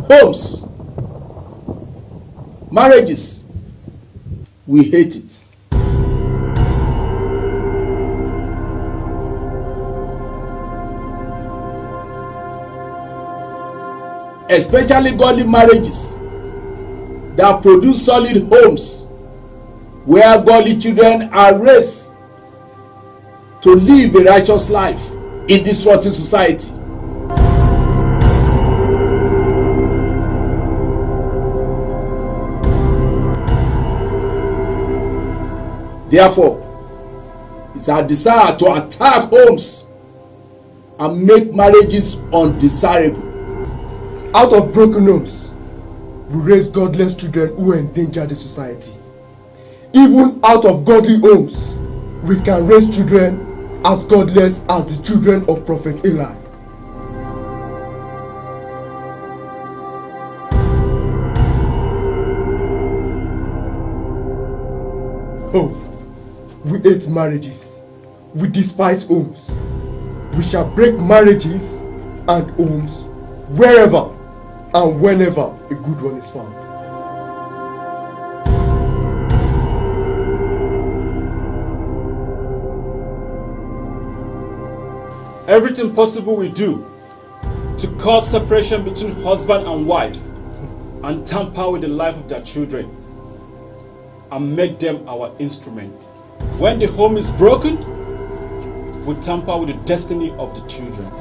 homes, marriages, we hate it. Especially godly marriages that produce solid homes where godly children are raised to live a righteous life in this rotten society. Therefore, it's our desire to attack homes and make marriages undesirable. Out of broken homes, we raise godless children who endanger the society. Even out of godly homes, we can raise children as godless as the children of Prophet Eli. Oh, we hate marriages. We despise homes. We shall break marriages and homes wherever and whenever a good one is found. Everything possible we do to cause separation between husband and wife and tamper with the life of their children and make them our instrument. When the home is broken, we tamper with the destiny of the children.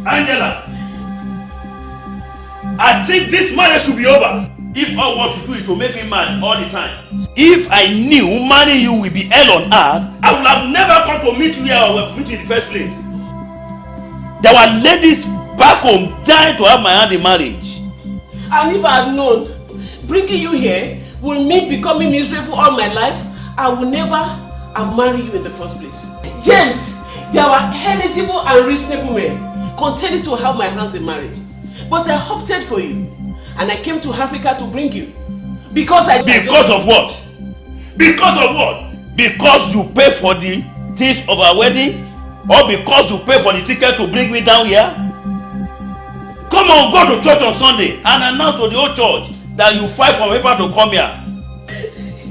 Angela, I think this marriage should be over. If all what you do is to make me mad all the time. If I knew marrying you will be hell on earth, I would have never come to meet you here or meet you in the first place. There were ladies back home dying to have my hand in marriage. And if I had known bringing you here will mean becoming miserable all my life, I would never have married you in the first place. James, there were eligible and reasonable men contending to have my hands in marriage. But I opted for you. And I came to Africa to bring you. Because of what? Because of what? Because you pay for the things of our wedding? Or because you pay for the ticket to bring me down here? Come on, go to church on Sunday and announce to the whole church that you fight for people to come here.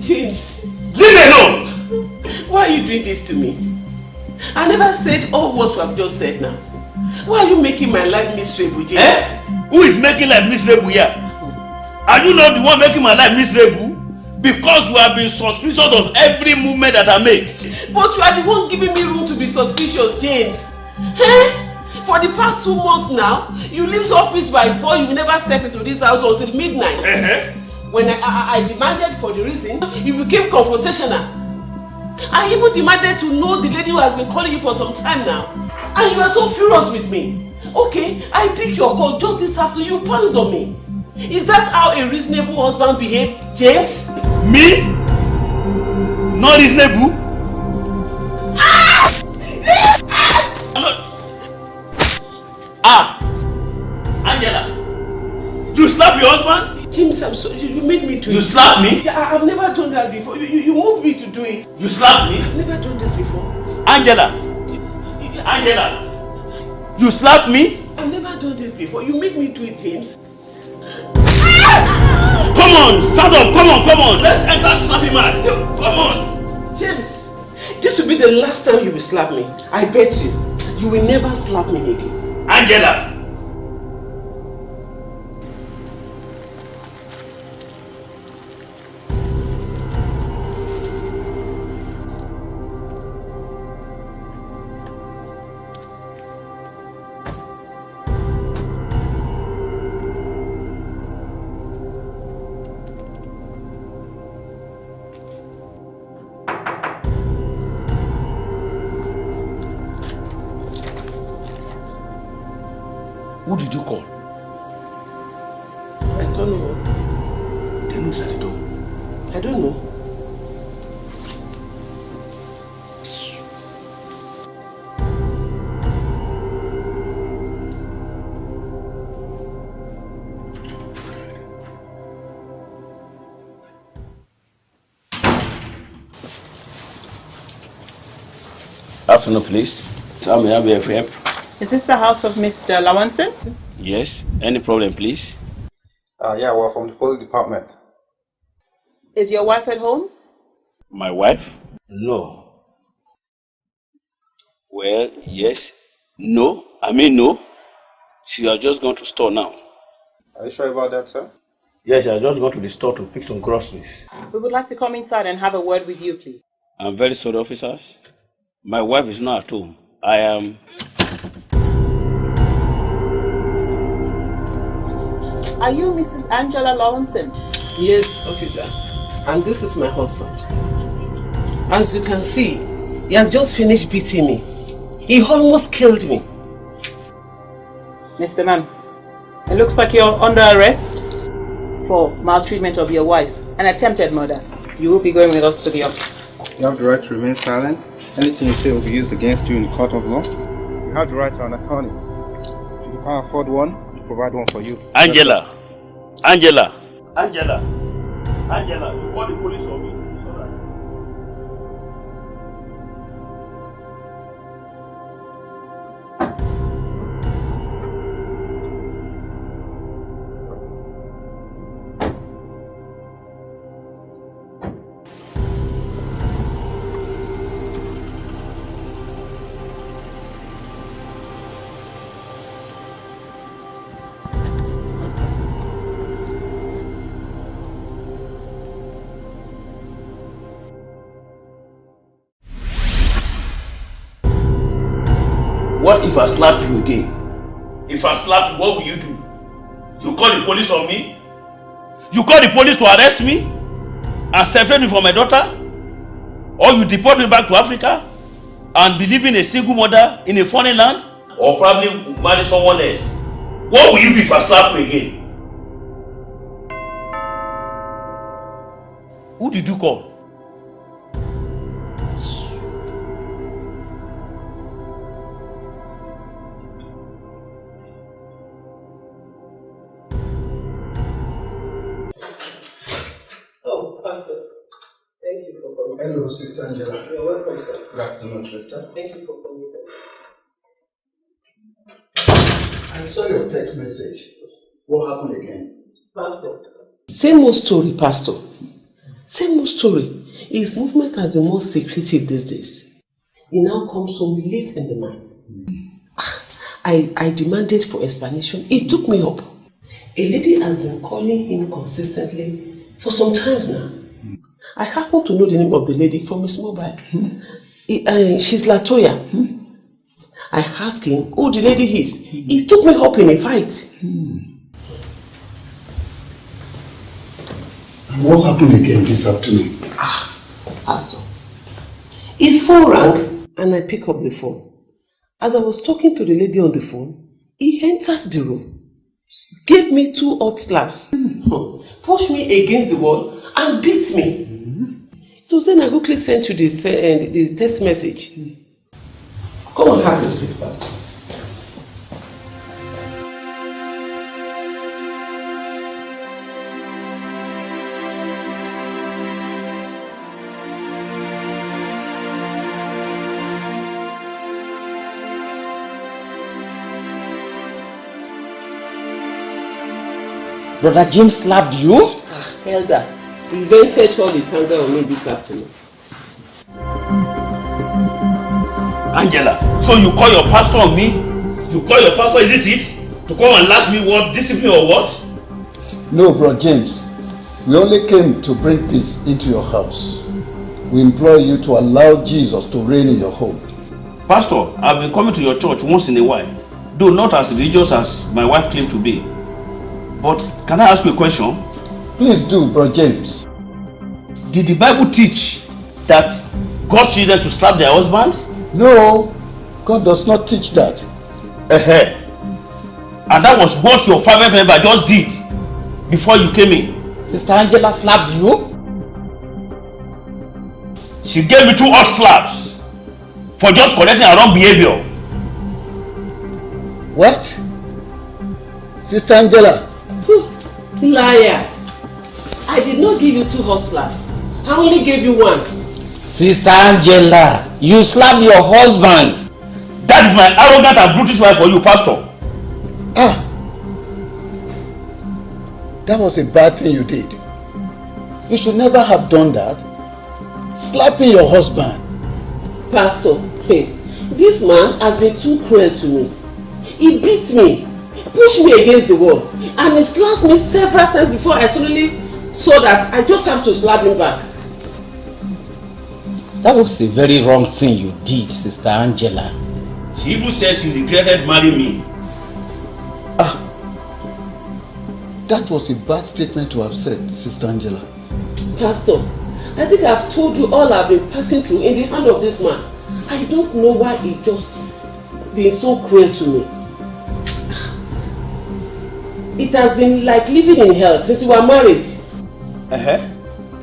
James. Leave me alone! Why are you doing this to me? I never said all what you have just said now. Why are you making my life miserable, James? Eh? Who is making life miserable here? Are you not the one making my life miserable? Because you have been suspicious of every movement that I make. But you are the one giving me room to be suspicious, James. Eh? For the past 2 months now, you leave the office by 4, you will never step into this house until midnight. When I demanded for the reason, you became confrontational. I even demanded to know the lady who has been calling you for some time now. And you are so furious with me. Okay, I pick your call just this afternoon, you pounce on me. Is that how a reasonable husband behaves, James? Me? Not reasonable? Angela, you slap your husband? James, I'm sorry, you made me do it. You slapped me? Yeah, I've never done that before. You moved me to do it. You slapped me? I've never done this before. Angela! Angela! You slapped me? I've never done this before. You make me do it, James. Come on, stand up, come on. Let's enter slapping match. Come on. James, this will be the last time you will slap me. I bet you. You will never slap me again. Angela! Who did you call? I don't know. Then who's at the door? I don't know. Afternoon, please. Tell me, I'll be a help. Is this the house of Mr. Lawanson? Yes. Any problem, please? Yeah, we're from the police department. Is your wife at home? My wife? No. Well, yes. No. I mean, no. She has just gone to store now. Are you sure about that, sir? Yes, she has just gone to the store to pick some groceries. We would like to come inside and have a word with you, please. I'm very sorry, officers. My wife is not at home. I am... Are you Mrs. Angela Lawanson? Yes, officer. And this is my husband. As you can see, he has just finished beating me. He almost killed me. Mr. Man, it looks like you're under arrest for maltreatment of your wife and attempted murder. You will be going with us to the office. You have the right to remain silent. Anything you say will be used against you in the court of law. You have the right to an attorney. If you can't afford one, we'll provide one for you. Angela! Angela! Angela! Angela, you call the police on me. It's all right. What if I slap you again? If I slap you, what will you do? You call the police on me? You call the police to arrest me? And separate me from my daughter? Or you deport me back to Africa? And be living a single mother in a foreign land? Or probably marry someone else? What will you do if I slap you again? Who did you call? Thank you for coming. Hello, Sister Angela. You're welcome, sir. Good afternoon, sister. Thank you for coming. I saw your text message. What happened again? Pastor. Same old story, Pastor. Same old story. His movement has been more secretive these days. He now comes home late in the night. I demanded for explanation. He took me up. A lady has been calling him consistently for some times now. I happen to know the name of the lady from his mobile. She's Latoya. I asked him who the lady is. He took me up in a fight. What happened again this afternoon? Pastor. His phone rang and I picked up the phone. As I was talking to the lady on the phone, he entered the room, gave me 2 hot slaps, pushed me against the wall and beat me. So then I quickly sent you the text message. Come on, have your seat, Pastor. Brother James slapped you? Elder, he vented all his anger on me this afternoon. Angela, so you call your pastor on me? You call your pastor, is it? To come and lash me what? Discipline or what? No, Bro James. We only came to bring peace into your house. We implore you to allow Jesus to reign in your home. Pastor, I've been coming to your church once in a while, though not as religious as my wife claimed to be. But can I ask you a question? Please do, Bro James. Did the Bible teach that God's children should slap their husband? No, God does not teach that. And that was what your family member just did before you came in. Sister Angela slapped you? She gave me 2 hot slaps for just correcting her wrong behavior. What? Sister Angela? Liar! I did not give you 2 hot slaps. I only gave you 1. Sister Angela, you slapped your husband. That is my arrogant and brutish wife for you, Pastor. Ah! That was a bad thing you did. You should never have done that. Slapping your husband. Pastor, hey, this man has been too cruel to me. He beat me, pushed me against the wall, and he slapped me several times before I suddenly saw that I just have to slap him back. That was a very wrong thing you did, Sister Angela. She even said she regretted marrying me. Ah! That was a bad statement to have said, Sister Angela. Pastor, I think I've told you all I've been passing through in the hand of this man. I don't know why he just been so cruel to me. It has been like living in hell since we were married.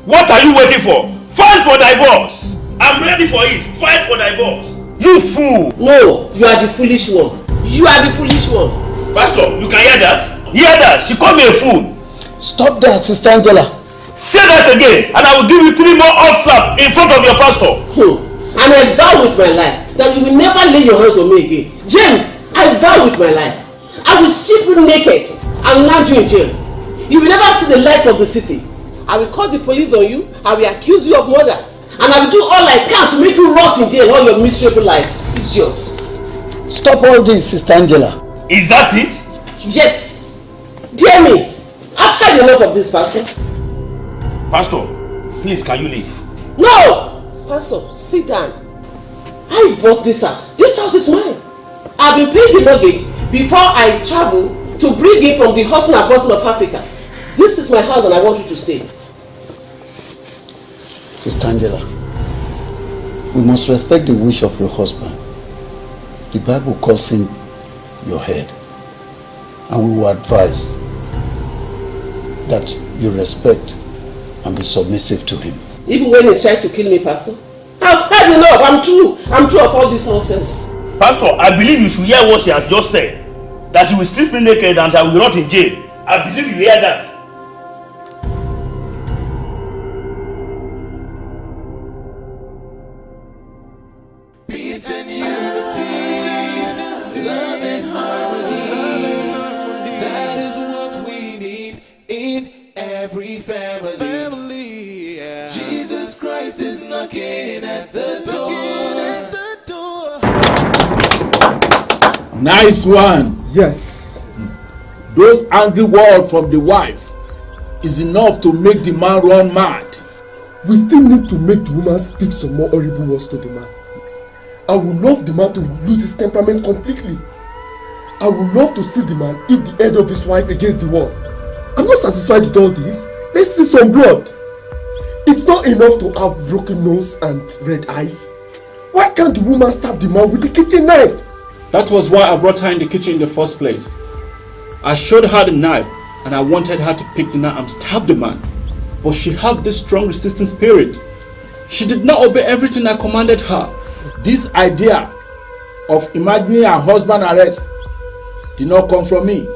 What are you waiting for? File for divorce! I'm ready for it. File for divorce. You fool! No, you are the foolish one. You are the foolish one. Pastor, you can hear that? Hear that? She called me a fool. Stop that, Sister Angela. Say that again, and I will give you 3 more hot slaps in front of your pastor. And I vow with my life that you will never lay your hands on me again. James, I vow with my life. I will strip you naked and land you in jail. You will never see the light of the city. I will call the police on you. I will accuse you of murder. And I will do all I can to make you rot in jail all your miserable life. Idiot. Stop all this, Sister Angela. Is that it? Yes. Dear me, I've had enough of this, Pastor. Pastor, please, can you leave? No! Pastor, sit down. I bought this house. This house is mine. I've been paying the mortgage before I travel to bring it from the hustle and bustle of Africa. This is my house and I want you to stay. Sister Angela, we must respect the wish of your husband. The Bible calls him your head. And we will advise that you respect and be submissive to him. Even when he's trying to kill me, Pastor? I've had enough. I'm true of all this nonsense. Pastor, I believe you should hear what she has just said. That she will strip me naked and I will rot in jail. I believe you hear that. Peace and unity, love and harmony. That is what we need in every family. Jesus Christ is knocking at the door. Nice one. Yes. Those angry words from the wife is enough to make the man run mad. We still need to make the woman speak some more horrible words to the man. I would love the man to lose his temperament completely. I would love to see the man hit the head of his wife against the wall. I'm not satisfied with all this. Let's see some blood. It's not enough to have broken nose and red eyes. Why can't the woman stab the man with the kitchen knife? That was why I brought her in the kitchen in the first place. I showed her the knife and I wanted her to pick the knife and stab the man. But she had this strong resistant spirit. She did not obey everything I commanded her. This idea of imagining her husband arrest did not come from me.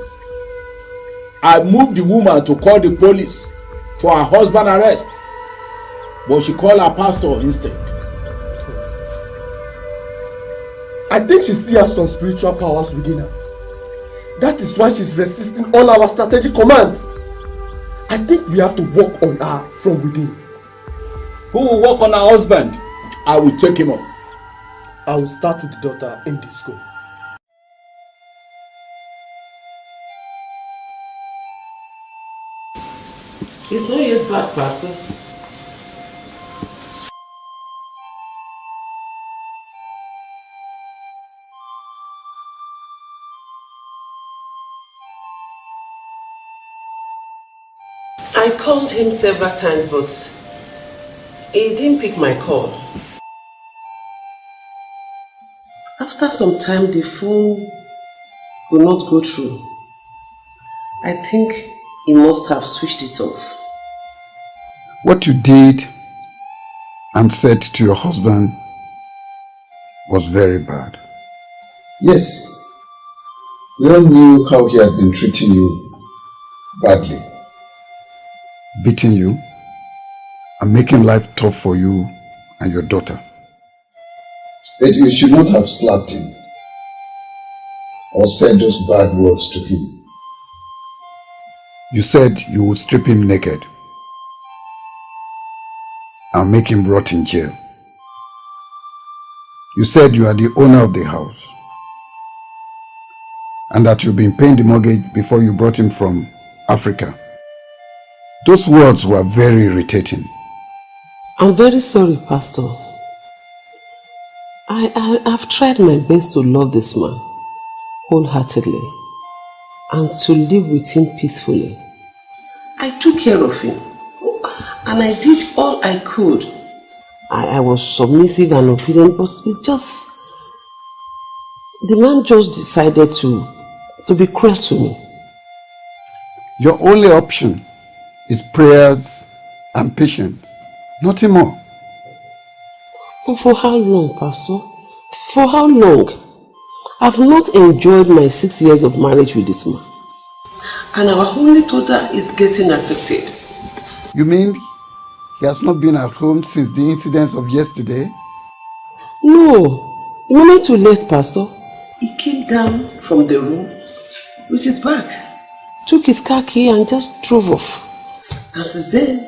I moved the woman to call the police for her husband arrest, but she called her pastor instead. I think she still has some spiritual powers within her. That is why she's resisting all our strategic commands. I think we have to work on her from within. Who will work on her husband? I will take him up. I will start with the daughter in the school. It's not yet back, Pastor. I called him several times, but he didn't pick my call. After some time, the phone will not go through. I think he must have switched it off. What you did and said to your husband was very bad. Yes, we all knew how he had been treating you badly. Beating you and making life tough for you and your daughter. But you should not have slapped him or said those bad words to him. You said you would strip him naked and make him rot in jail. You said you are the owner of the house and that you've been paying the mortgage before you brought him from Africa. Those words were very irritating. I'm very sorry, Pastor. I've tried my best to love this man wholeheartedly and to live with him peacefully. I took care of him and I did all I could. I was submissive and obedient, but it's just... the man just decided to be cruel to me. Your only option is prayers and patience, nothing more. But for how long, Pastor? For how long? I've not enjoyed my 6 years of marriage with this man. And our only daughter is getting affected. You mean he has not been at home since the incidents of yesterday? No. The moment we left, Pastor, he came down from the room with his bag, took his car key and just drove off. And since then,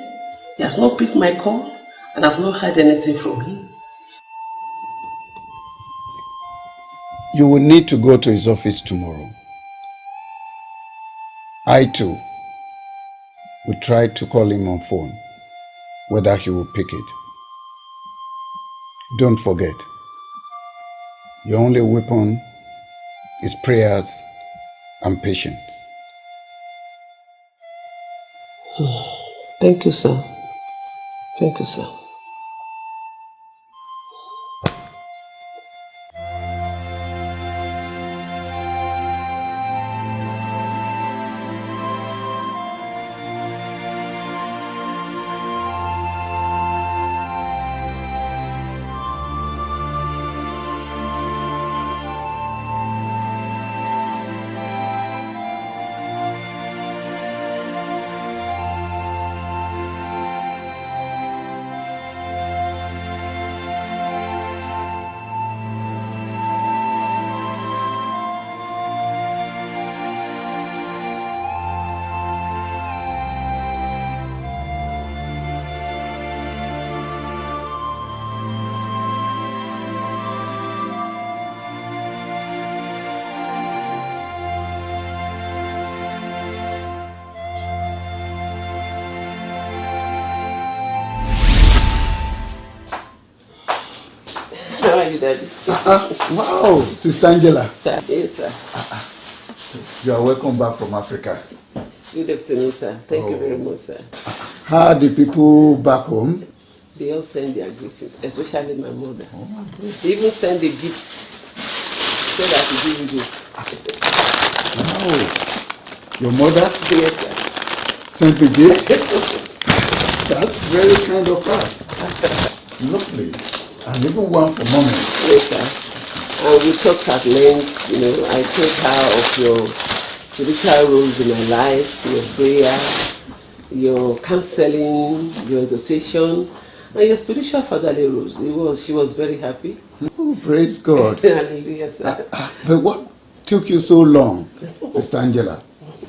he has not picked my call and I've not heard anything from him. You will need to go to his office tomorrow. I too will try to call him on phone, whether he will pick it. Don't forget, your only weapon is prayers and patience. Thank you, sir. Thank you, sir. How are you, Daddy? Wow, Sister Angela. Sir, yes, sir. You are welcome back from Africa. Good afternoon, sir. Thank you very much, sir. How are the people back home? They all send their greetings, especially my mother. They even send the gifts so that we give you this. Wow. Your mother? Yes, sir. Sent the gift? That's very kind of her. Lovely. And even one for mommy. Yes, sir. And we talked at length, you know, I told her of your spiritual roles in my life, your prayer, your counseling, your exhortation, and your spiritual fatherly roles. She was very happy. Oh, praise God. Hallelujah, sir. But what took you so long, Sister Angela?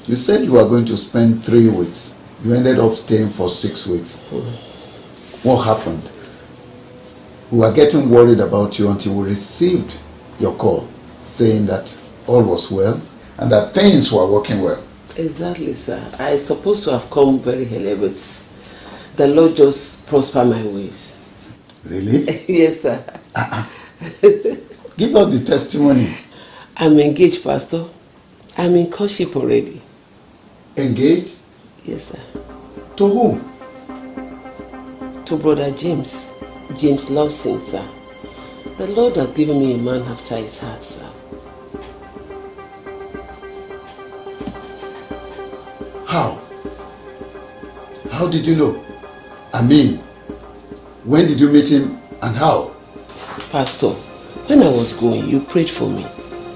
You said you were going to spend 3 weeks. You ended up staying for 6 weeks. What happened? We were getting worried about you until we received your call saying that all was well and that things were working well. Exactly, sir. I supposed to have come very early, but the Lord just prospered my ways. Really? Yes, sir. Give us the testimony. I'm engaged, Pastor. I'm in courtship already. Engaged? Yes, sir. To whom? To Brother James. James Lawson, sir. The Lord has given me a man after his heart, sir. How? How did you know? I mean, when did you meet him and how? Pastor, when I was going, you prayed for me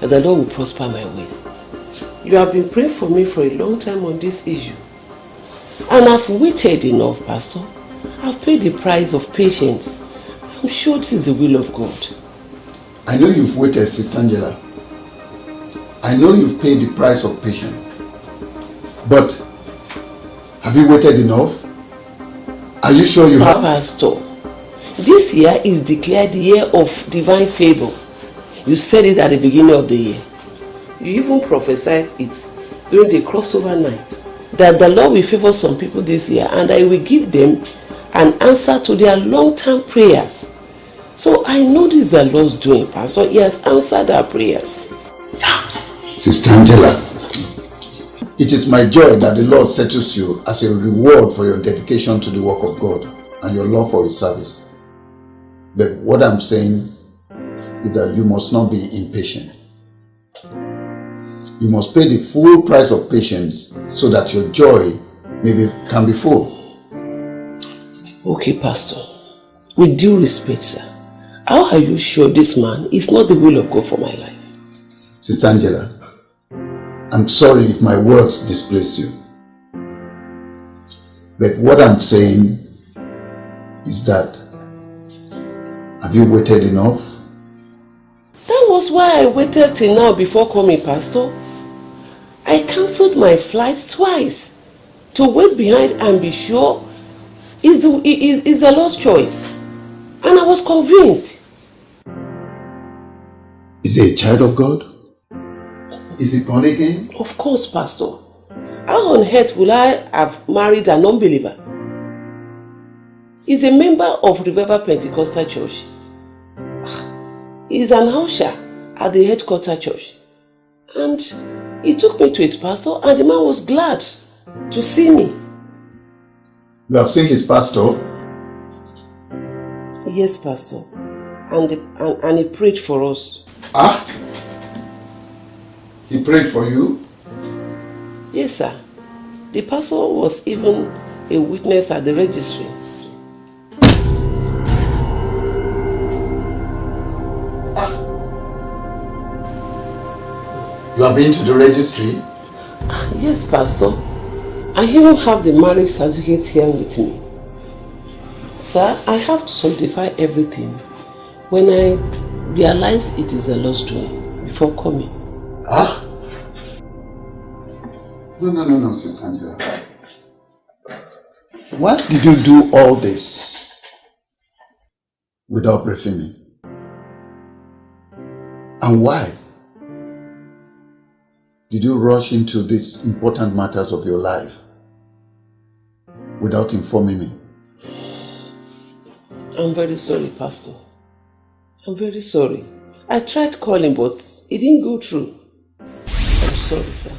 that the Lord will prosper my way. You have been praying for me for a long time on this issue. And I've waited enough, Pastor. I've paid the price of patience. I'm sure this is the will of God. I know you've waited, Sister Angela. I know you've paid the price of patience. But have you waited enough? Are you sure you have? Pastor, this year is declared the year of divine favor. You said it at the beginning of the year. You even prophesied it during the crossover night. That the Lord will favor some people this year and I will give them an answer to their long-term prayers. So I know this is the Lord's doing, Pastor. He has answered our prayers. Sister Angela, it is my joy that the Lord settles you as a reward for your dedication to the work of God and your love for His service. But what I'm saying is that you must not be impatient. You must pay the full price of patience so that your joy can be full. Okay, Pastor. With due respect, sir, how are you sure this man is not the will of God for my life? Sister Angela, I'm sorry if my words displease you. But what I'm saying is that, have you waited enough? That was why I waited till now before coming, Pastor. I cancelled my flights twice to wait behind and be sure is the Lord's choice. And I was convinced. Is he a child of God? Is he born again? Of course, Pastor. How on earth will I have married an unbeliever? He's a member of Revival Pentecostal Church. He's an usher at the headquarter church. And he took me to his pastor and the man was glad to see me. You have seen his pastor? Yes, Pastor. And he prayed for us. Ah? He prayed for you? Yes, sir. The pastor was even a witness at the registry. You have been to the registry? Yes, Pastor. I even have the marriage certificate here with me. Sir, I have to solidify everything when I realize it is the Lord's doing before coming. Ah? No, Sister Angela. Why did you do all this without briefing me? And why did you rush into these important matters of your life without informing me? I'm very sorry, Pastor. I'm very sorry. I tried calling, but it didn't go through. I'm sorry, sir.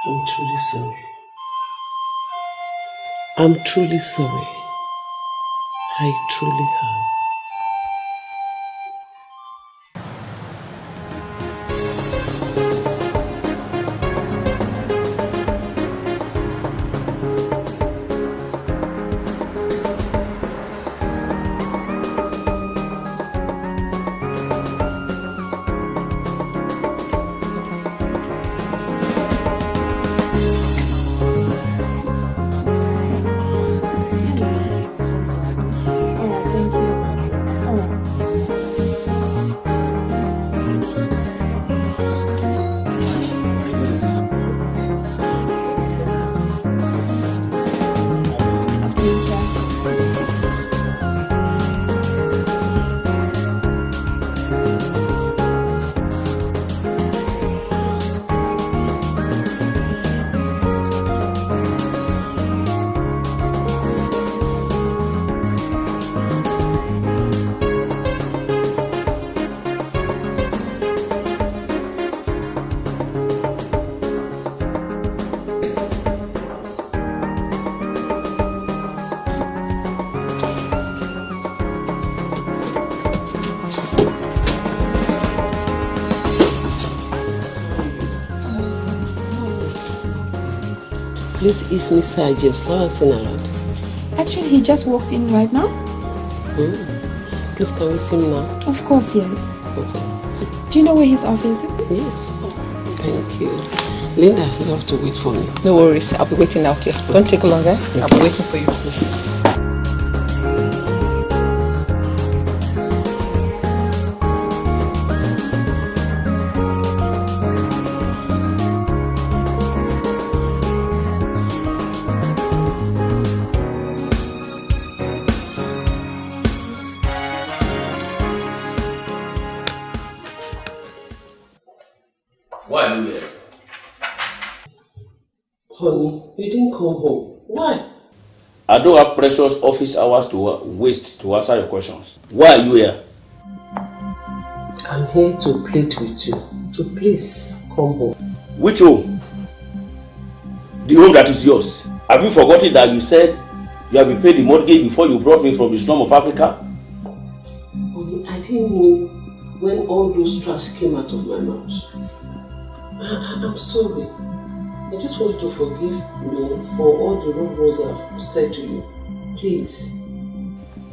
I'm truly sorry. I'm truly sorry. I truly am. Please, is Mr. James Lawson around? Actually, he just walked in right now. Please, can we see him now? Of course, yes. Okay. Do you know where his office is? Yes. Oh, thank you. Linda, you have to wait for me. No worries. I'll be waiting out here. Don't take longer. I'll be waiting for you. Why are you here? Honey, you didn't come home. Why? I don't have precious office hours to waste to answer your questions. Why are you here? I'm here to plead with you. So please, come home. Which home? The home that is yours. Have you forgotten that you said you have been paid the mortgage before you brought me from the slum of Africa? Honey, I didn't know when all those trash came out of my mouth. I'm sorry. I just want you to forgive me for all the wrong words I've said to you. Please.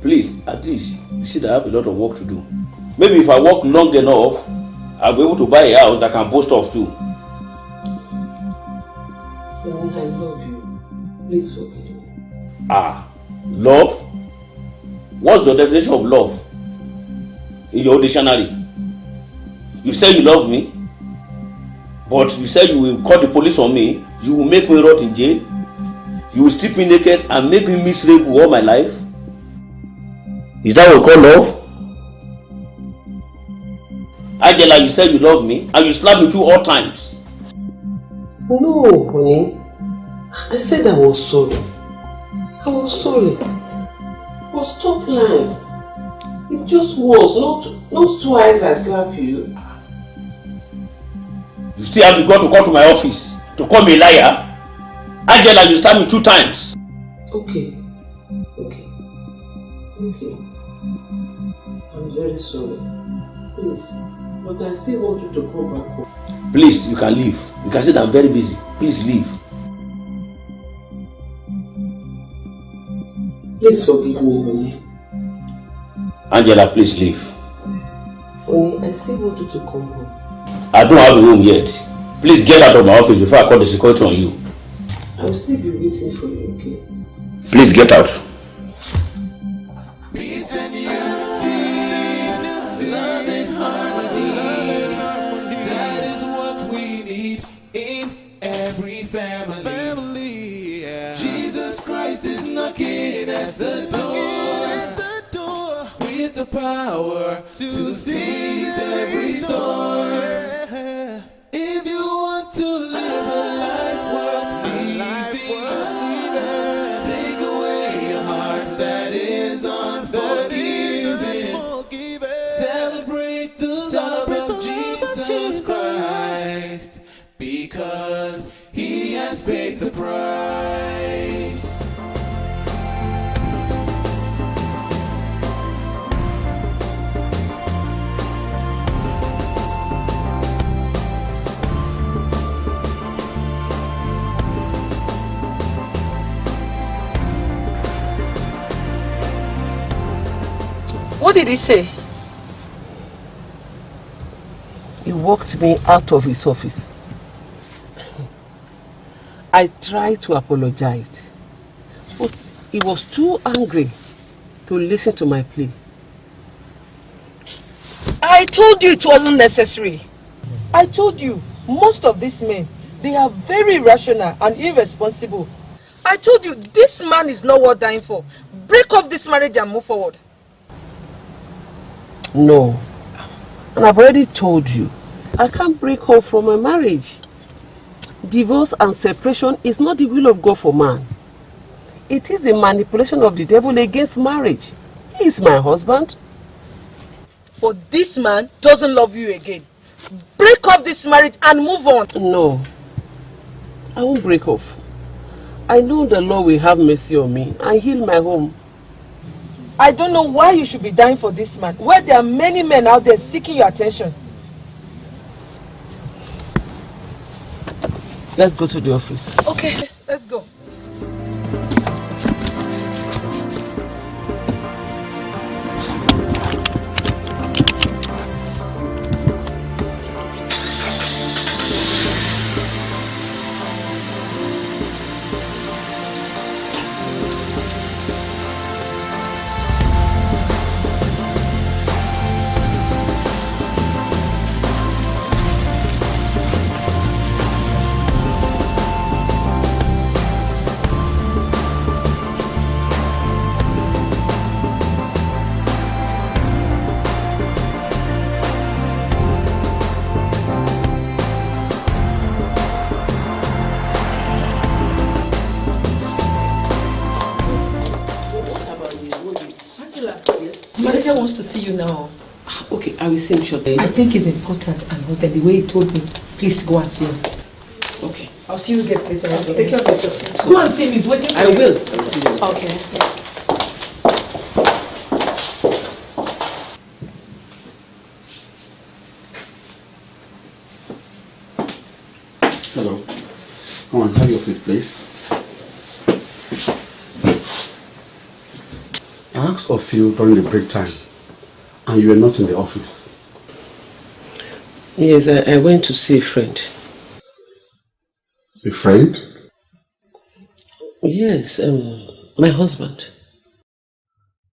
Please, at least you see that I have a lot of work to do. Maybe if I work long enough, I'll be able to buy a house that I can boast of too. Honey, I love you. Please forgive me. Love? What's the definition of love in your dictionary? You say you love me, but you say you will call the police on me, you will make me rot in jail, you will strip me naked and make me miserable all my life? Is that what you call love? Angela, you said you love me and you slapped me 2 all times. No, honey. I said I was sorry. I was sorry. But stop lying. It just was, not twice I slapped you. You still have the gun to come to my office to call me a liar? Angela, you stabbed me 2 times. Okay. I'm very sorry. Please. But I still want you to come back home. Please, you can leave. You can say that I'm very busy. Please leave. Please forgive me, honey. Angela, please leave. Honey, I still want you to come home. I don't have a room yet. Please get out of my office before I call the security on you. I will still be waiting for you, okay? Please get out. Peace and unity, love and harmony. That is what we need in every family. Jesus Christ is knocking at the door with the power to seize every storm. If you want to live a life worth living, take away a heart that is unforgiving. Celebrate the love of Jesus Christ, because He has paid the price. What did he say? He walked me out of his office. I tried to apologize, but he was too angry to listen to my plea. I told you it wasn't necessary. I told you, most of these men, they are very irrational and irresponsible. I told you, this man is not worth dying for. Break off this marriage and move forward. No. And I've already told you, I can't break off from my marriage. Divorce and separation is not the will of God for man. It is a manipulation of the devil against marriage. He is my husband. But this man doesn't love you again. Break off this marriage and move on. No. I won't break off. I know the Lord will have mercy on me and heal my home. I don't know why you should be dying for this man, where there are many men out there seeking your attention. Let's go to the office. Okay. Let's go. Manager wants to see you now. Okay, I will see him shortly. I think it's important and urgent the way he told me. Please go and see him. Okay. I'll see you guys later. Okay. Take care of yourself. Go and see him. He's waiting for you. I will. I will see you. Okay. Hello. Come on, have your seat, please. I asked of you during the break time, and you were not in the office. Yes, I went to see a friend. A friend? Yes, my husband.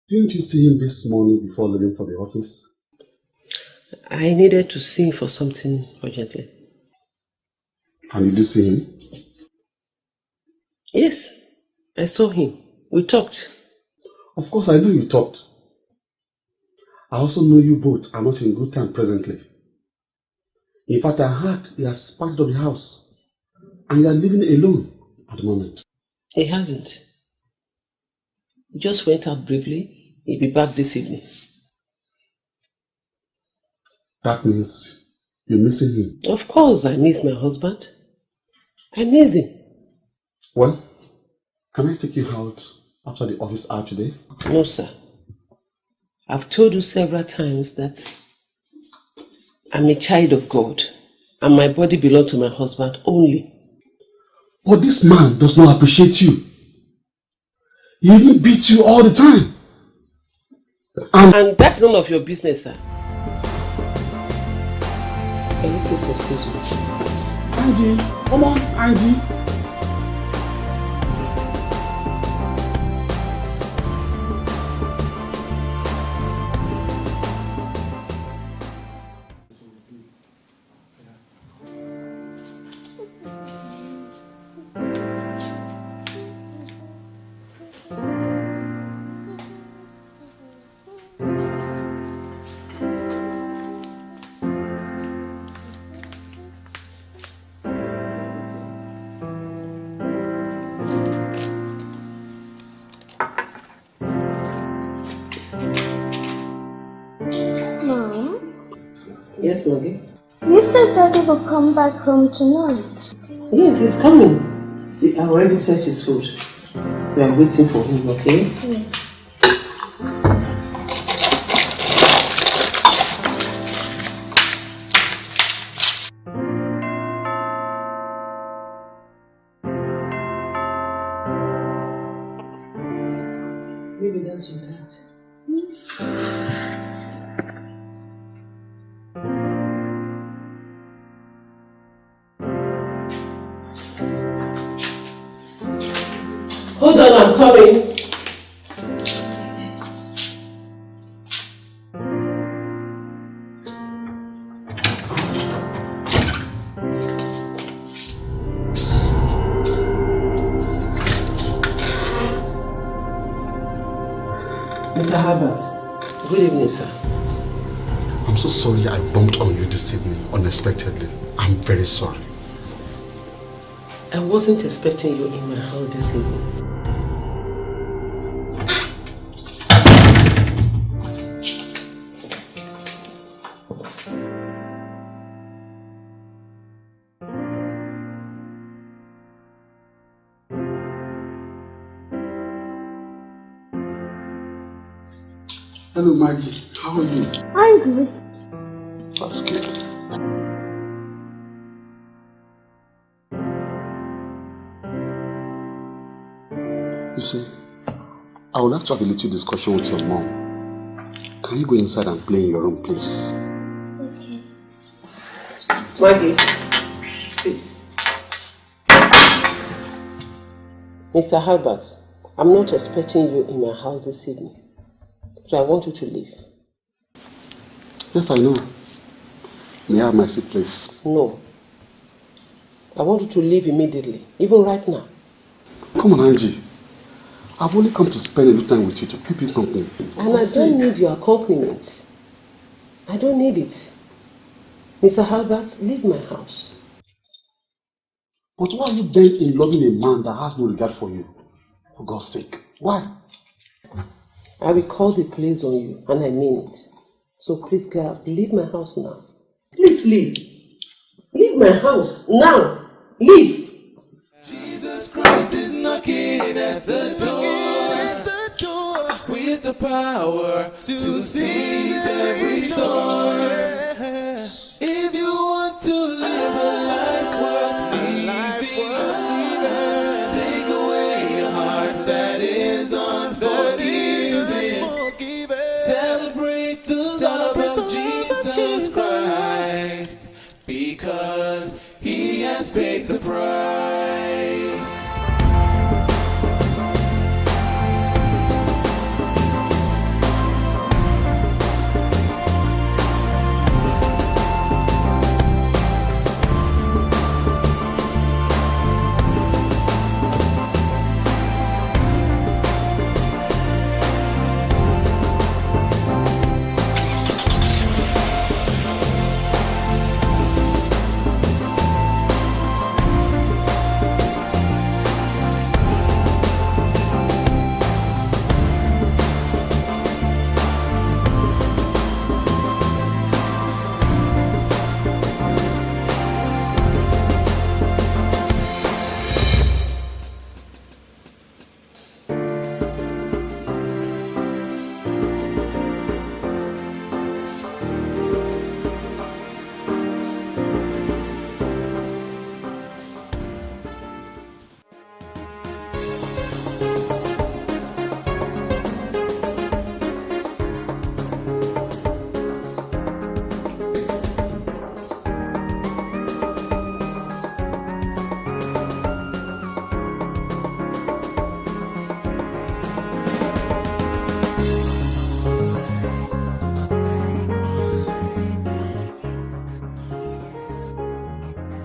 Didn't you see him this morning before leaving for the office? I needed to see him for something urgently. And did you see him? Yes, I saw him. We talked. Of course, I know you talked. I also know you both are not in good time presently. In fact, I heard he has packed out of the house and you are living alone at the moment. He hasn't. He just went out briefly. He'll be back this evening. That means you're missing him. Of course, I miss my husband. I miss him. Well, can I take you out after the office hour today? No, sir. I've told you several times that I'm a child of God and my body belongs to my husband only. But this man does not appreciate you. He even beats you all the time. And that's none of your business, sir. Can you please excuse me? Angie, come on, Angie. Yes, Maggie? You said Daddy will come back home tonight. Yes, he's coming. See, I already set his food. We are waiting for him, okay? Yes. Maybe that's your dad. Hold on, I'm coming. Mr. Herbert, good evening, sir. I'm so sorry I bumped on you this evening unexpectedly. I'm very sorry. I wasn't expecting you in my house this evening. Hello, Maggie. How are you? I'm good. That's good. You see, I would like to have a little discussion with your mom. Can you go inside and play in your room, please? Okay. Maggie, sit. Mr. Halbert, I'm not expecting you in my house this evening. So I want you to leave. Yes, I know. May I have my seat, please? No. I want you to leave immediately, even right now. Come on, Angie. I've only come to spend a little time with you to keep you company. And I don't need your accompaniment. I don't need it. Mr. Halbert, leave my house. But why are you bent in loving a man that has no regard for you? For God's sake. Why? I will call the police on you, and I mean it. So please get out. Leave my house now. Please leave. Leave my house now. Leave. Jesus Christ is knocking at the door, with the power to seize every storm. If you want to live a life worth living, take away a heart that is unforgiving. Celebrate the love of Jesus Christ, because He has paid the price.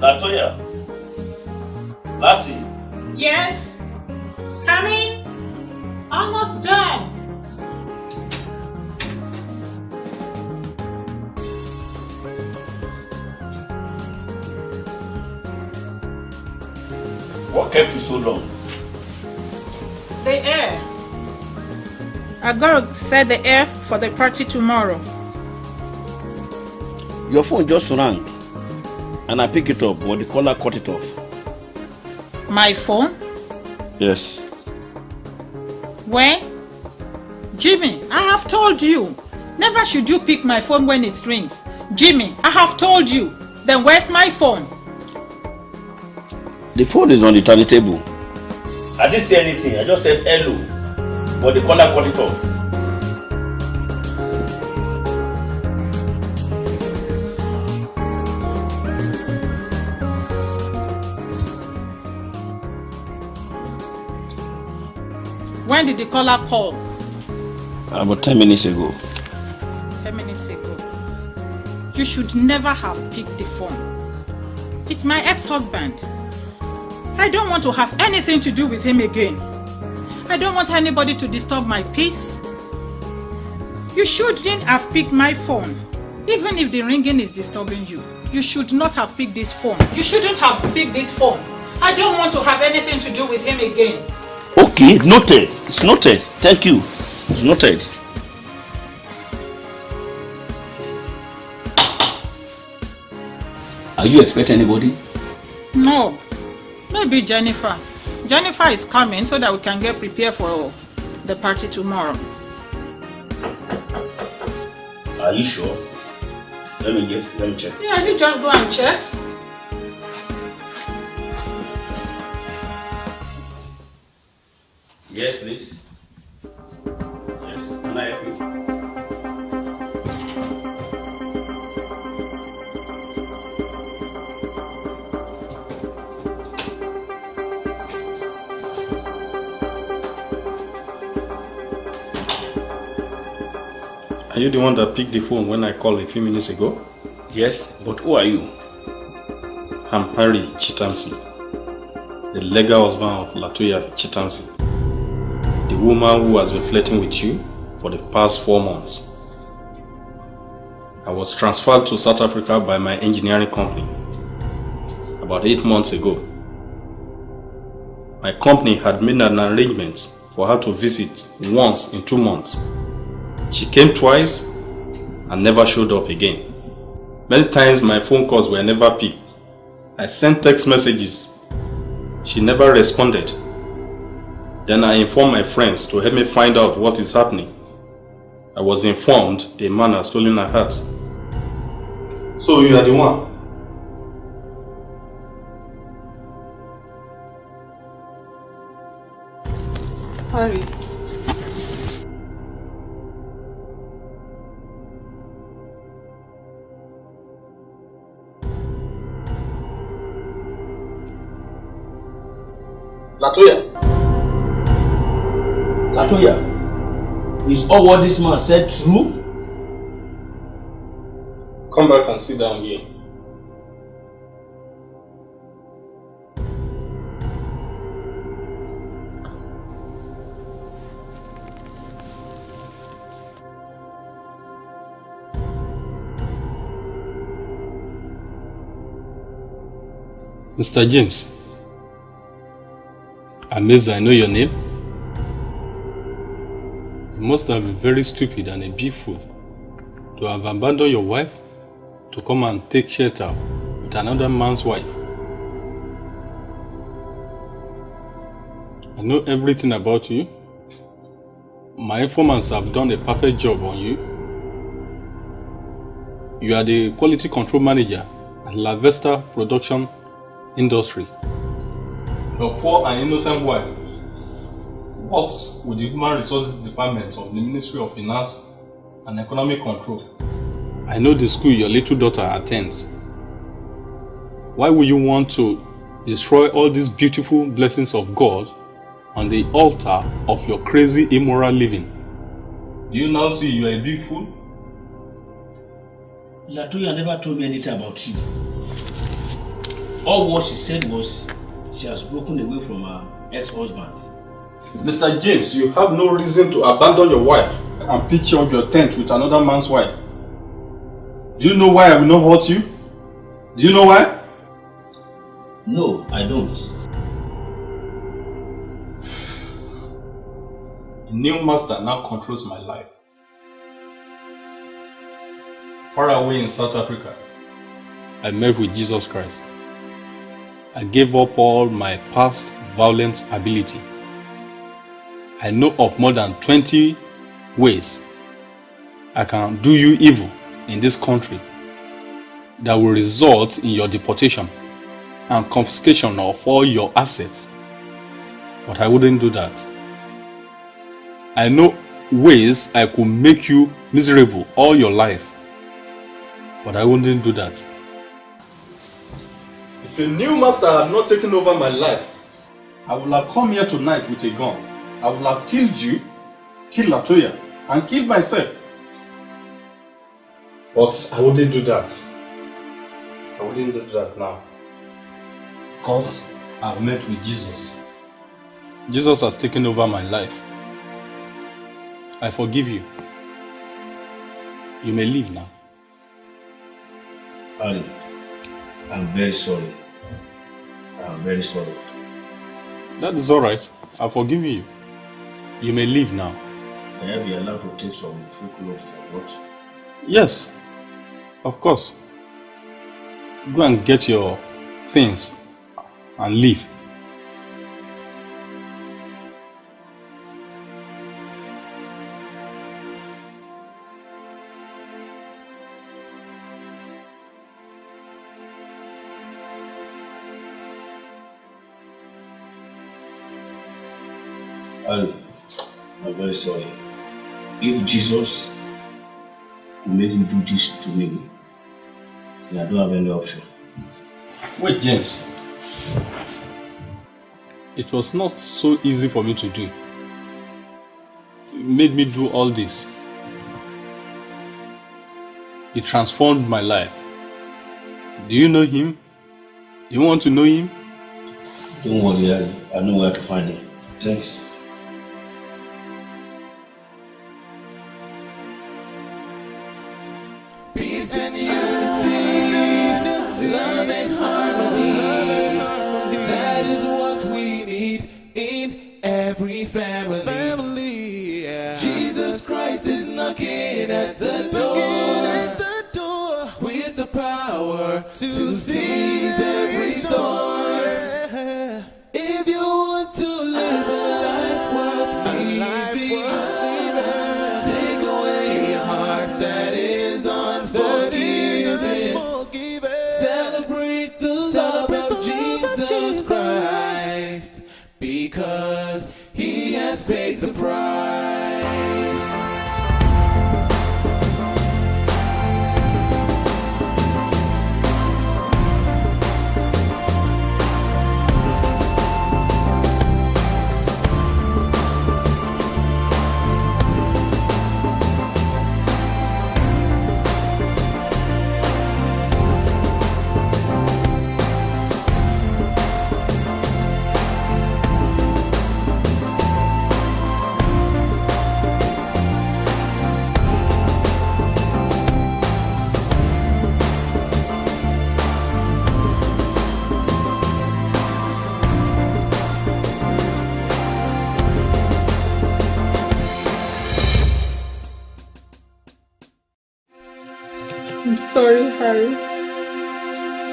Latoya. Lati. Yes. Coming. Almost done. What kept you so long? The air. I gotta set the air for the party tomorrow. Your phone just rang. And I pick it up, but the caller cut it off. My phone? Yes. When? Jimmy, I have told you. Never should you pick my phone when it rings. Jimmy, I have told you. Then where's my phone? The phone is on the tiny table. I didn't say anything. I just said hello. But the caller cut it off. When did the caller call? About 10 minutes ago. 10 minutes ago. You should never have picked the phone. It's my ex-husband. I don't want to have anything to do with him again. I don't want anybody to disturb my peace. You shouldn't have picked my phone. Even if the ringing is disturbing you, you should not have picked this phone. You shouldn't have picked this phone. I don't want to have anything to do with him again. Okay, noted. It's noted. Thank you. It's noted. Are you expecting anybody? No. Maybe Jennifer. Jennifer is coming so that we can get prepared for the party tomorrow. Are you sure? Let me check. Yeah, you just go and check. Yes, please. Yes, can I help you? Are you the one that picked the phone when I called a few minutes ago? Yes, but who are you? I'm Harry Chitamsi, the legal husband of Latoya Chitamsi, the woman who has been flirting with you for the past 4 months. I was transferred to South Africa by my engineering company about 8 months ago. My company had made an arrangement for her to visit once in 2 months. She came twice and never showed up again. Many times my phone calls were never picked. I sent text messages. She never responded. Then I informed my friends to help me find out what is happening. I was informed a man has stolen her heart. So you are the one? Harry. Latoya. Latoya, is all what this man said true? Come back and sit down here. Mr. James, amazed I know your name. You must have been very stupid and a big fool to have abandoned your wife to come and take shelter with another man's wife. I know everything about you. My informants have done a perfect job on you. You are the quality control manager at La Vesta Production Industry. Your poor and innocent wife works with the Human Resources Department of the Ministry of Finance and Economic Control. I know the school your little daughter attends. Why would you want to destroy all these beautiful blessings of God on the altar of your crazy immoral living? Do you now see you are a big fool? Latoya never told me anything about you. All what she said was she has broken away from her ex-husband. Mr. James, you have no reason to abandon your wife and pitch up your tent with another man's wife. Do you know why I will not hurt you? Do you know why? No, I don't. A new master now controls my life. Far away in South Africa, I met with Jesus Christ. I gave up all my past violent ability. I know of more than 20 ways I can do you evil in this country that will result in your deportation and confiscation of all your assets. But I wouldn't do that. I know ways I could make you miserable all your life. But I wouldn't do that. If a new master had not taken over my life, I would have come here tonight with a gun. I would have killed you, killed Latoya, and killed myself. But I wouldn't do that. I wouldn't do that now. Because I've met with Jesus. Jesus has taken over my life. I forgive you. You may leave now. Ali, I'm very sorry. I'm very sorry. That is alright. I forgive you. You may leave now. May I be allowed to take some free clothes like what? Yes, of course. Go and get your things and leave. Ali, I'm very sorry. If Jesus will make you do this to me, then I don't have any option. Wait, James. It was not so easy for me to do. You made me do all this. He transformed my life. Do you know him? Do you want to know him? Don't worry, Ali. I know where to find him. Thanks. Peace and unity, love and harmony. That is what we need in every family. Jesus Christ is knocking at the door with the power to seize every storm. If you want to live a life worth living, take away a heart that is unforgiving. Celebrate the love of Jesus Christ, because he has paid the price. I'm sorry, Harry.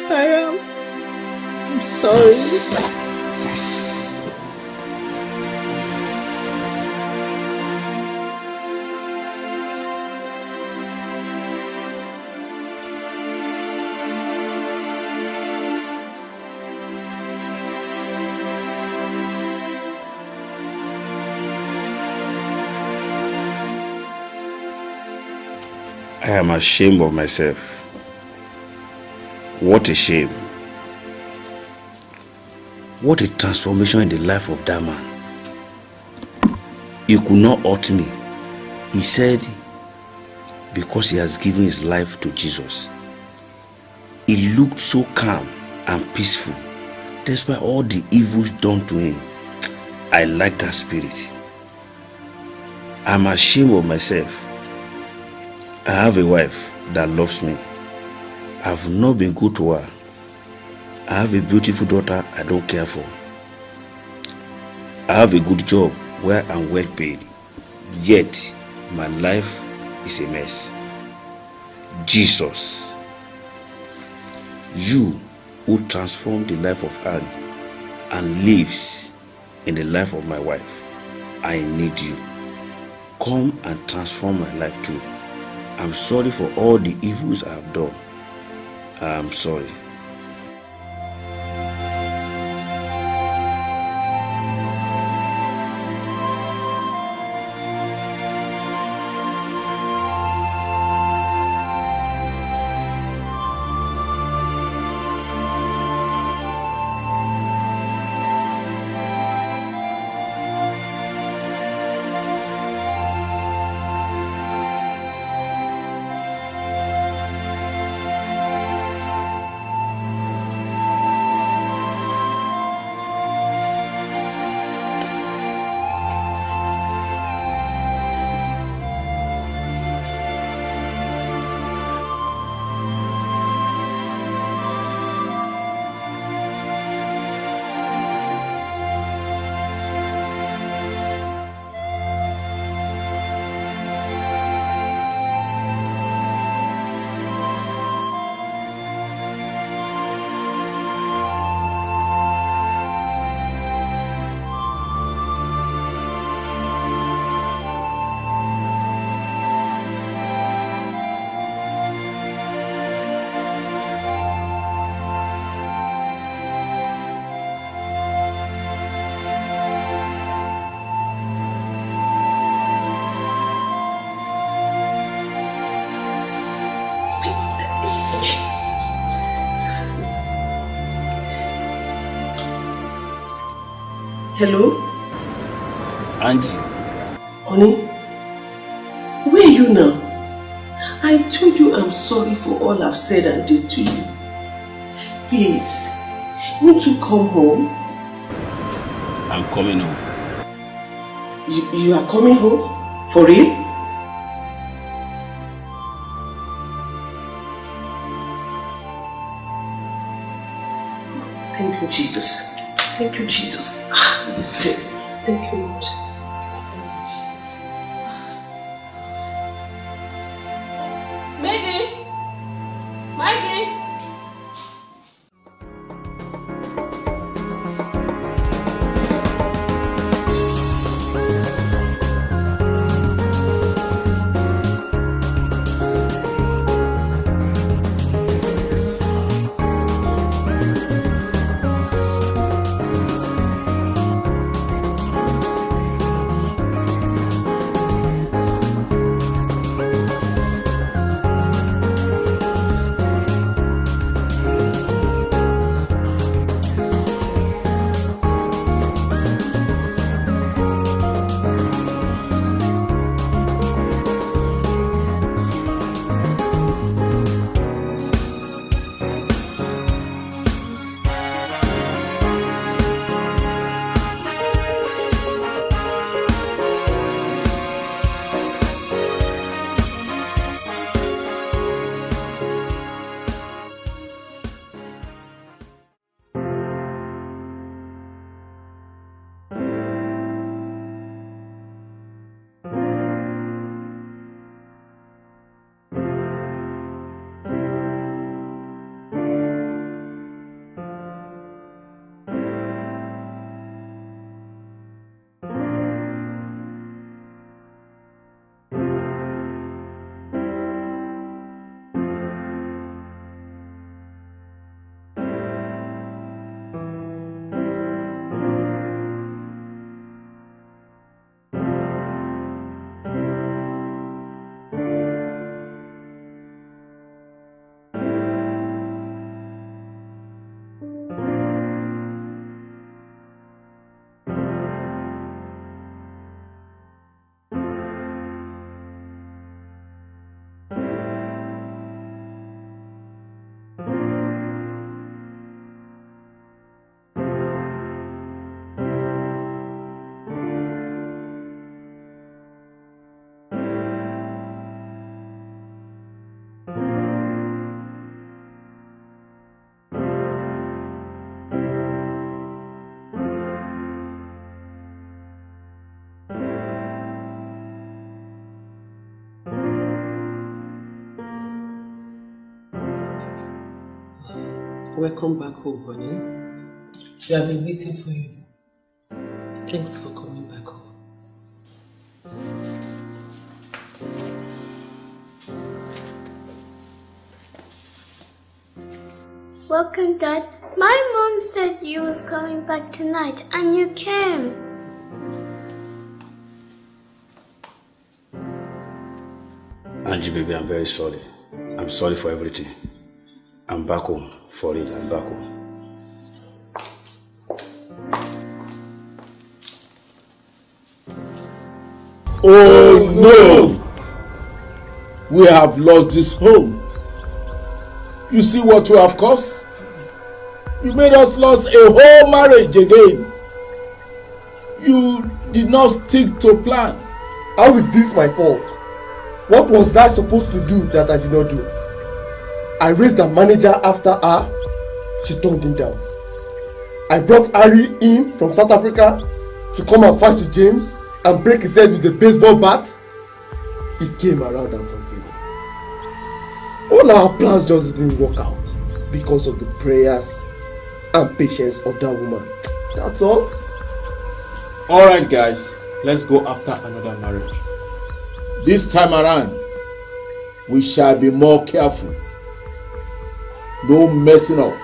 I am. I'm sorry. I am ashamed of myself. What a shame. What a transformation in the life of that man. He could not hurt me. He said, because he has given his life to Jesus. He looked so calm and peaceful, despite all the evils done to him. I like that spirit. I'm ashamed of myself. I have a wife that loves me. I've not been good to her. I have a beautiful daughter I don't care for. I have a good job where I'm well paid. Yet, my life is a mess. Jesus, you who transformed the life of Harry and lives in the life of my wife, I need you. Come and transform my life too. I'm sorry for all the evils I have done. I'm sorry. Hello? Angie. Honey? Where are you now? I told you I'm sorry for all I've said and did to you. Please, won't you come home? I'm coming home. You are coming home? For real? Thank you, Jesus. Thank you, Jesus. Thank you, Lord. Maggie! Maggie! Welcome back home, honey. We have been waiting for you. Thanks for coming back home. Welcome, Dad. My mom said you was coming back tonight, and you came. Angie, baby, I'm very sorry. I'm sorry for everything. I'm back home. For it, I'm back home. Oh no! We have lost this home. You see what you have caused? You made us lose a whole marriage again. You did not stick to plan. How is this my fault? What was I supposed to do that I did not do? I raised a manager after her. She turned him down. I brought Harry in from South Africa to come and fight with James and break his head with a baseball bat. He came around and forgave me. All our plans just didn't work out because of the prayers and patience of that woman. That's all. Alright guys, let's go after another marriage. This time around, we shall be more careful. No messing up.